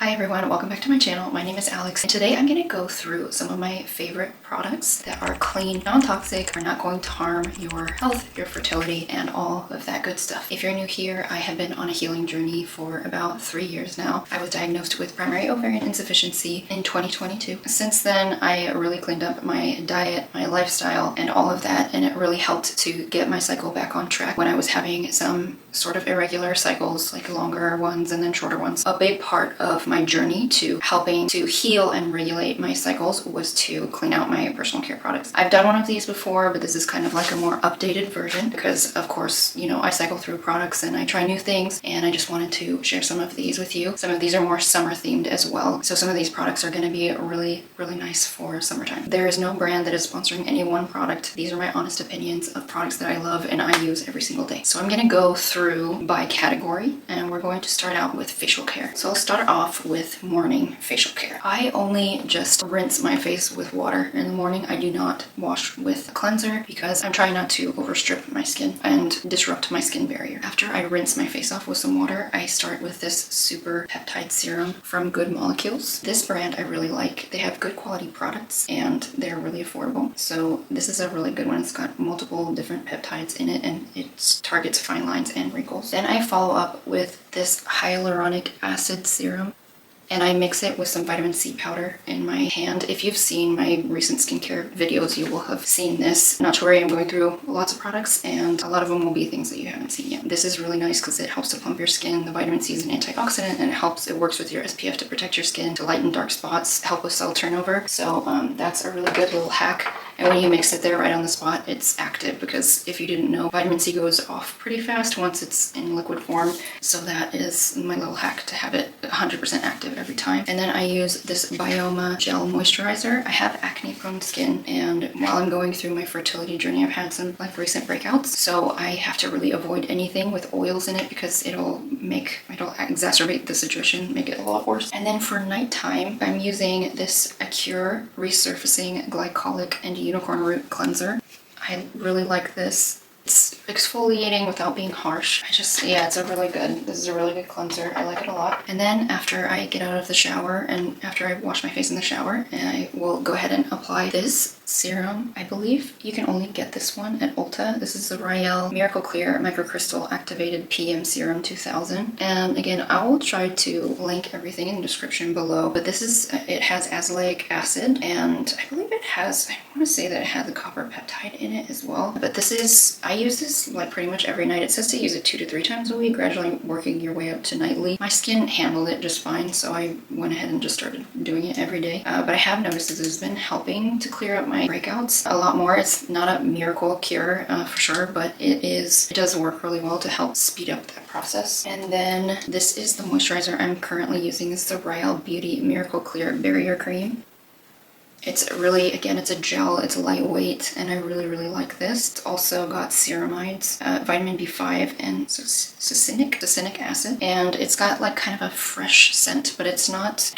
Hi everyone, welcome back to my channel. My name is Alex and today I'm going to go through some of my favorite products that are clean, non-toxic, are not going to harm your health, your fertility, and all of that good stuff. If you're new here, I have been on a healing journey for about 3 years now. I was diagnosed with primary ovarian insufficiency in 2022. Since then, I really cleaned up my diet, my lifestyle, and all of that, and it really helped to get my cycle back on track when I was having some sort of irregular cycles, like longer ones and then shorter ones. A big part of my journey to helping to heal and regulate my cycles was to clean out my personal care products. I've done one of these before, but this is kind of like a more updated version because of course, you know, I cycle through products and I try new things, and I just wanted to share some of these with you. Some of these are more summer themed as well. So some of these products are going to be really nice for summertime. There is no brand that is sponsoring any one product. These are my honest opinions of products that I love and I use every single day. So I'm going to go through by category, and we're going to start out with facial care. So I'll start off with morning facial care. I only just rinse my face with water in the morning. I do not wash with a cleanser because I'm trying not to overstrip my skin and disrupt my skin barrier. After I rinse my face off with some water, I start with this super peptide serum from Good Molecules. This brand I really like. They have good quality products and they're really affordable. So this is a really good one. It's got multiple different peptides in it and it targets fine lines and wrinkles. Then I follow up with this hyaluronic acid serum, and I mix it with some vitamin C powder in my hand. If you've seen my recent skincare videos, you will have seen this. Not to worry, I'm going through lots of products and a lot of them will be things that you haven't seen yet. This is really nice because it helps to plump your skin. The vitamin C is an antioxidant and it works with your SPF to protect your skin, to lighten dark spots, help with cell turnover. So that's a really good little hack. And when you mix it there right on the spot, it's active because if you didn't know, vitamin C goes off pretty fast once it's in liquid form. So that is my little hack to have it 100% active every time. And then I use this Bioma Gel Moisturizer. I have acne prone skin, and while I'm going through my fertility journey, I've had some recent breakouts. So I have to really avoid anything with oils in it because it'll exacerbate the situation, make it a lot worse. And then for nighttime, I'm using this Acure Resurfacing Glycolic and Unicorn Root Cleanser. I really like this. It's exfoliating without being harsh. This is a really good cleanser. I like it a lot. And then after I get out of the shower and after I wash my face in the shower, I will go ahead and apply this serum. I believe you can only get this one at Ulta. This is the Rael Miracle Clear Microcrystal Activated PM Serum 2000. And again, I will try to link everything in the description below, but it has azelaic acid, and I believe I want to say that it has a copper peptide in it as well. But I use this like pretty much every night. It says to use it 2 to 3 times a week, gradually working your way up to nightly. My skin handled it just fine, so I went ahead and just started doing it every day. But I have noticed that it's been helping to clear up my breakouts a lot more. It's not a miracle cure for sure, but it does work really well to help speed up that process. And then this is the moisturizer I'm currently using. This is the Rael Beauty Miracle Clear Barrier Cream. It's really, again, it's a gel, it's lightweight, and I really like this. It's also got ceramides, vitamin B5, and succinic acid. And it's got like kind of a fresh scent, but it's not,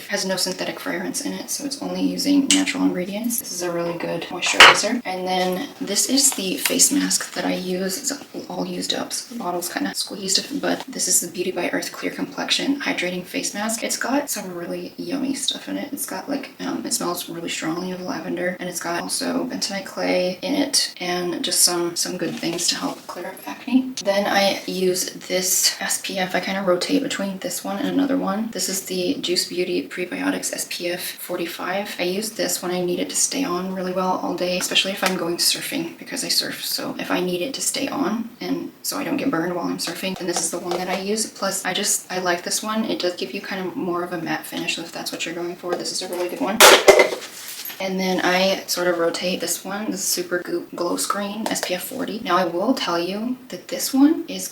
has no synthetic fragrance in it, so it's only using natural ingredients. This is a really good moisturizer. And then this is the face mask that I use. It's all used up, so the bottle's kind of squeezed, but this is the Beauty by Earth Clear Complexion Hydrating Face Mask. It's got some really yummy stuff in it. It's got like, it smells really strongly of lavender, and it's got also bentonite clay in it and just some good things to help clear up acne. Then I use this SPF. I kind of rotate between this one and another one. This is the Juice Beauty Prebiotics SPF 45. I use this when I need it to stay on really well all day, especially if I'm going surfing because I surf. So if I need it to stay on and so I don't get burned while I'm surfing, then this is the one that I use. Plus I like this one. It does give you kind of more of a matte finish, so if that's what you're going for, this is a really good one. And then I sort of rotate this one, this Super Goop Glow Screen SPF 40. Now I will tell you that this one is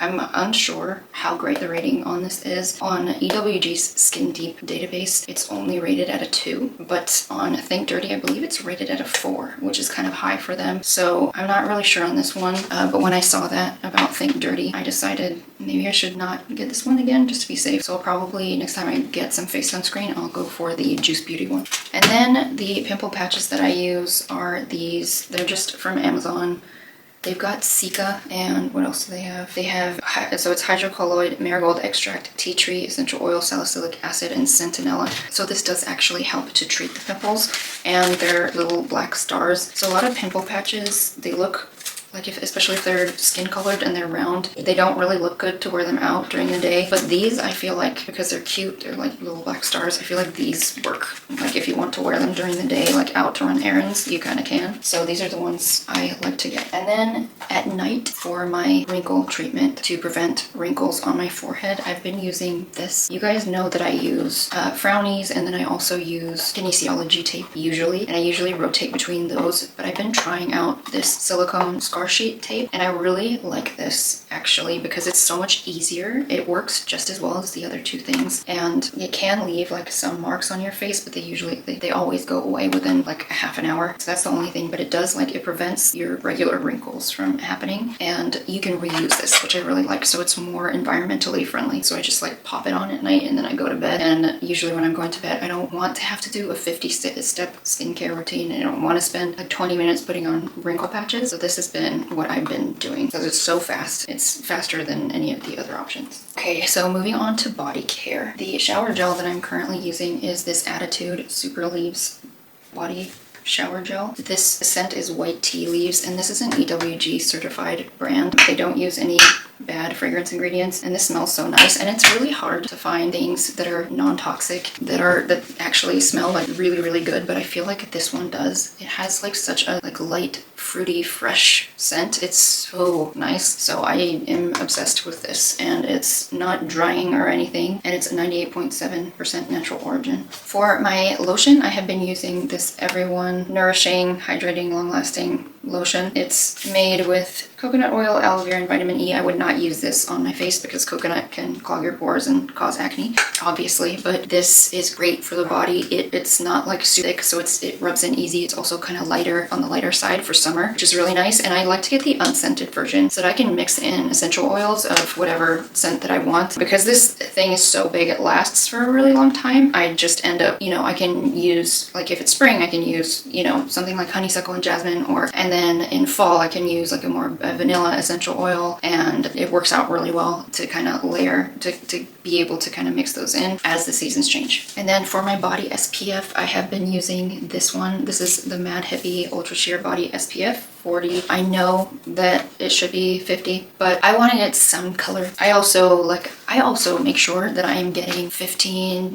I'm unsure how great the rating on this is. On EWG's Skin Deep database, it's only rated at a 2, but on ThinkDirty, I believe it's rated at a 4, which is kind of high for them. So I'm not really sure on this one, but when I saw that about ThinkDirty, I decided maybe I should not get this one again just to be safe. So I'll probably, next time I get some face sunscreen, I'll go for the Juice Beauty one. And then the pimple patches that I use are these. They're just from Amazon. They've got Cica, and what else do they have? They have, so it's hydrocolloid, marigold extract, tea tree, essential oil, salicylic acid, and centinella. So this does actually help to treat the pimples, and they're little black stars. So a lot of pimple patches, they look like, especially if they're skin colored and they're round, they don't really look good to wear them out during the day. But these, I feel like, because they're cute, they're like little black stars, I feel like these work. Like if you want to wear them during the day, like out to run errands, you kind of can. So these are the ones I like to get. And then at night for my wrinkle treatment to prevent wrinkles on my forehead, I've been using this. You guys know that I use Frownies, and then I also use kinesiology tape usually, and I usually rotate between those. But I've been trying out this silicone scar sheet tape, and I really like this actually because it's so much easier. It works just as well as the other two things, and it can leave like some marks on your face, but they always go away within like a half an hour. So that's the only thing, but it does, like, it prevents your regular wrinkles from happening, and you can reuse this, which I really like. So it's more environmentally friendly. So I just like pop it on at night and then I go to bed. And usually when I'm going to bed, I don't want to have to do a 50-step skincare routine. I don't want to spend like 20 minutes putting on wrinkle patches. So this has been what I've been doing because it's so fast. It's faster than any of the other options. Okay, so moving on to body care. The shower gel that I'm currently using is this Attitude Super Leaves body shower gel. This scent is white tea leaves, and this is an EWG certified brand. They don't use any bad fragrance ingredients, and this smells so nice. And it's really hard to find things that are non-toxic that actually smell like really good, but I feel like this one does. It has like such a like light, fruity, fresh scent. It's so nice. So I am obsessed with this, and it's not drying or anything, and it's 98.7% natural origin. For my lotion, I have been using this Everyone Nourishing, Hydrating, Long-Lasting lotion. It's made with coconut oil, aloe vera, and vitamin E. I would not use this on my face because coconut can clog your pores and cause acne, obviously, but this is great for the body. It's not like super thick, so it rubs in easy. It's also kind of lighter, on the lighter side for summer, which is really nice. And I like to get the unscented version so that I can mix in essential oils of whatever scent that I want. Because this thing is so big, it lasts for a really long time. I just end up, I can use, like if it's spring, I can use, something like honeysuckle and jasmine, and then in fall I can use like a more vanilla essential oil, and it works out really well to kind of layer, to be able to kind of mix those in as the seasons change. And then for my body SPF, I have been using this one. This is the Mad Hippie Ultra Sheer Body SPF 40. I know that it should be 50, but I want to get some color. I also make sure that I am getting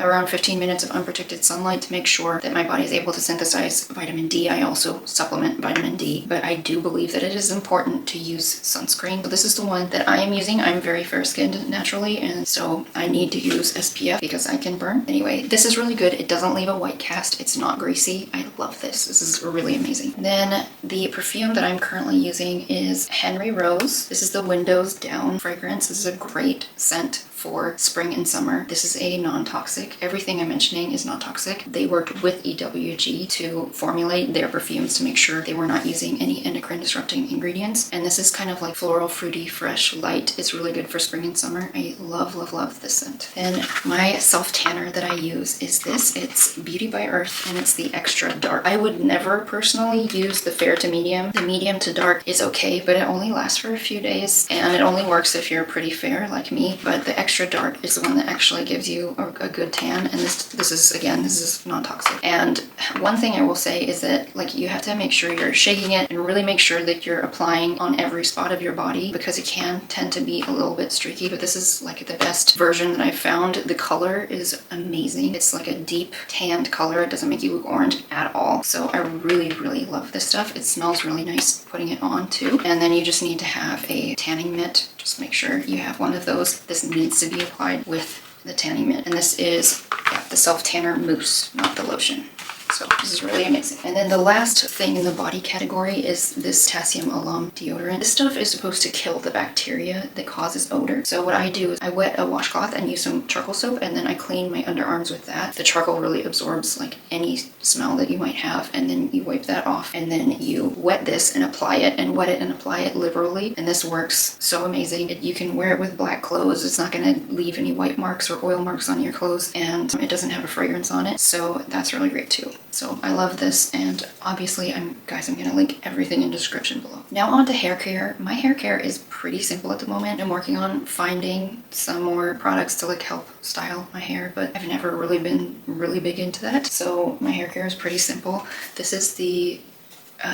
around 15 minutes of unprotected sunlight to make sure that my body is able to synthesize vitamin D. I also supplement vitamin D, but I do believe that it is important to use sunscreen. So this is the one that I am using. I'm very fair skinned naturally, and so I need to use SPF because I can burn. Anyway, this is really good. It doesn't leave a white cast. It's not greasy. I love this. This is really amazing. Then the perfume that I'm currently using is Henry Rose. This is the Windows Down fragrance. This is a great scent for spring and summer. This is a non-toxic. Everything I'm mentioning is non-toxic. They worked with EWG to formulate their perfumes to make sure they were not using any endocrine disrupting ingredients. And this is kind of like floral, fruity, fresh, light. It's really good for spring and summer. I love this scent. And my self tanner that I use is this. It's Beauty by Earth, and it's the extra dark. I would never personally use the fair to medium. The medium to dark is okay, but it only lasts for a few days, and it only works if you're pretty fair like me. But the extra dark is the one that actually gives you a good tan, and this is non-toxic. And one thing I will say is that, like, you have to make sure you're shaking it and really make sure that you're applying on every spot of your body, because it can tend to be a little bit streaky. But this is like the best version that I've found. The color is amazing. It's like a deep tanned color. It doesn't make you look orange at all. So I really love this stuff. It smells really nice putting it on too. And then you just need to have a tanning mitt. Just make sure you have one of those. This needs to be applied with the tanning mitt. And this is the self tanner mousse, not the lotion. So this is really amazing. And then the last thing in the body category is this Potassium Alum deodorant. This stuff is supposed to kill the bacteria that causes odor. So what I do is I wet a washcloth and use some charcoal soap, and then I clean my underarms with that. The charcoal really absorbs like any smell that you might have, and then you wipe that off, and then you wet this and apply it, and wet it and apply it liberally. And this works so amazing. You can wear it with black clothes. It's not going to leave any white marks or oil marks on your clothes, and it doesn't have a fragrance on it. So that's really great too. So I love this, and obviously guys, I'm gonna link everything in the description below. Now on to hair care. My hair care is pretty simple at the moment. I'm working on finding some more products to like help style my hair, but I've never really been really big into that. So my hair care is pretty simple. This is the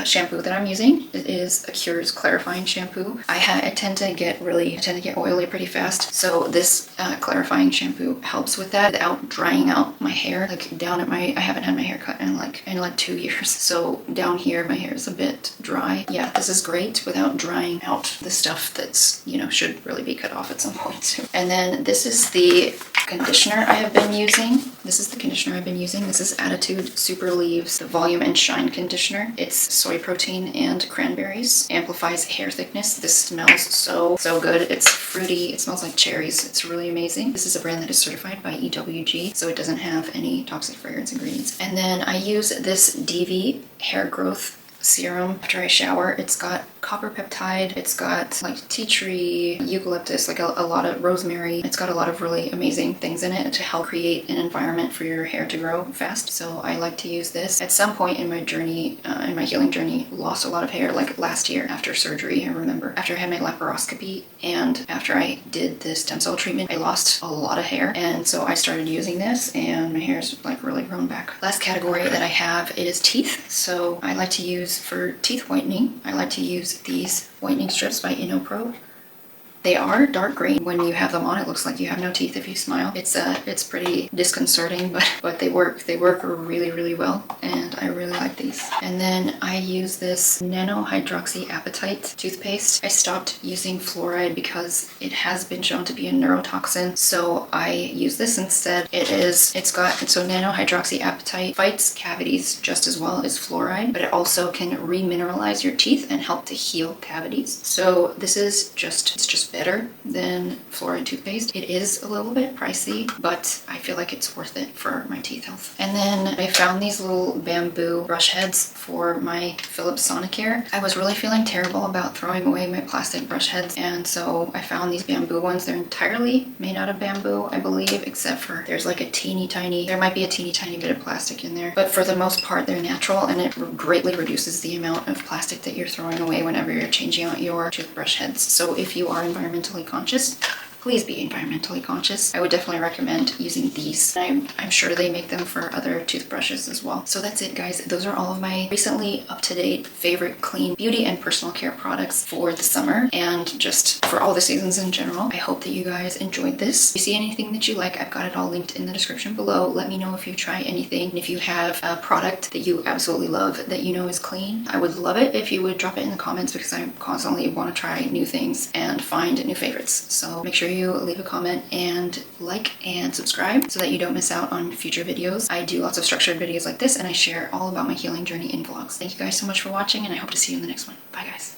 shampoo that I'm using. It is a Cure's clarifying shampoo. I tend to get oily pretty fast, so this clarifying shampoo helps with that without drying out my hair. Like down at I haven't had my hair cut in like 2 years, so down here my hair is a bit dry. Yeah, this is great without drying out the stuff that's, you know, should really be cut off at some point soon. And then this is the conditioner I have been using. This is Attitude Super Leaves the Volume and Shine Conditioner. It's soy protein and cranberries. Amplifies hair thickness. This smells so good. It's fruity. It smells like cherries. It's really amazing. This is a brand that is certified by EWG, so it doesn't have any toxic fragrance ingredients. And then I use this DV hair growth serum after I shower. It's got copper peptide, it's got like tea tree, eucalyptus, like a lot of rosemary. It's got a lot of really amazing things in it to help create an environment for your hair to grow fast. So I like to use this. At some point in my journey, in my healing journey, lost a lot of hair, like last year after surgery. I remember after I had my laparoscopy and after I did the stem cell treatment, I lost a lot of hair, and so I started using this and my hair's like really grown back. Last category that I have, it is teeth. So I like to use, for teeth whitening, I like to use these whitening strips by InnoPro. They are dark green. When you have them on, it looks like you have no teeth if you smile. It's pretty disconcerting, but they work. They work really well, and I really like these. And then I use this nano-hydroxyapatite toothpaste. I stopped using fluoride because it has been shown to be a neurotoxin, so I use this instead. So nano-hydroxyapatite fights cavities just as well as fluoride, but it also can remineralize your teeth and help to heal cavities. So this is it's better than fluoride toothpaste. It is a little bit pricey, but I feel like it's worth it for my teeth health. And then I found these little bamboo brush heads for my Philips Sonicare. I was really feeling terrible about throwing away my plastic brush heads, and so I found these bamboo ones. They're entirely made out of bamboo, I believe, except for there might be a teeny tiny bit of plastic in there, but for the most part they're natural, and it greatly reduces the amount of plastic that you're throwing away whenever you're changing out your toothbrush heads. So if you are environmentally conscious, please be environmentally conscious. I would definitely recommend using these. I'm sure they make them for other toothbrushes as well. So that's it, guys. Those are all of my recently up-to-date favorite clean beauty and personal care products for the summer and just for all the seasons in general. I hope that you guys enjoyed this. If you see anything that you like, I've got it all linked in the description below. Let me know if you try anything. And if you have a product that you absolutely love that you know is clean, I would love it if you would drop it in the comments, because I constantly want to try new things and find new favorites. So make sure you leave a comment and like and subscribe so that you don't miss out on future videos. I do lots of structured videos like this, and I share all about my healing journey in vlogs. Thank you guys so much for watching, and I hope to see you in the next one. Bye, guys.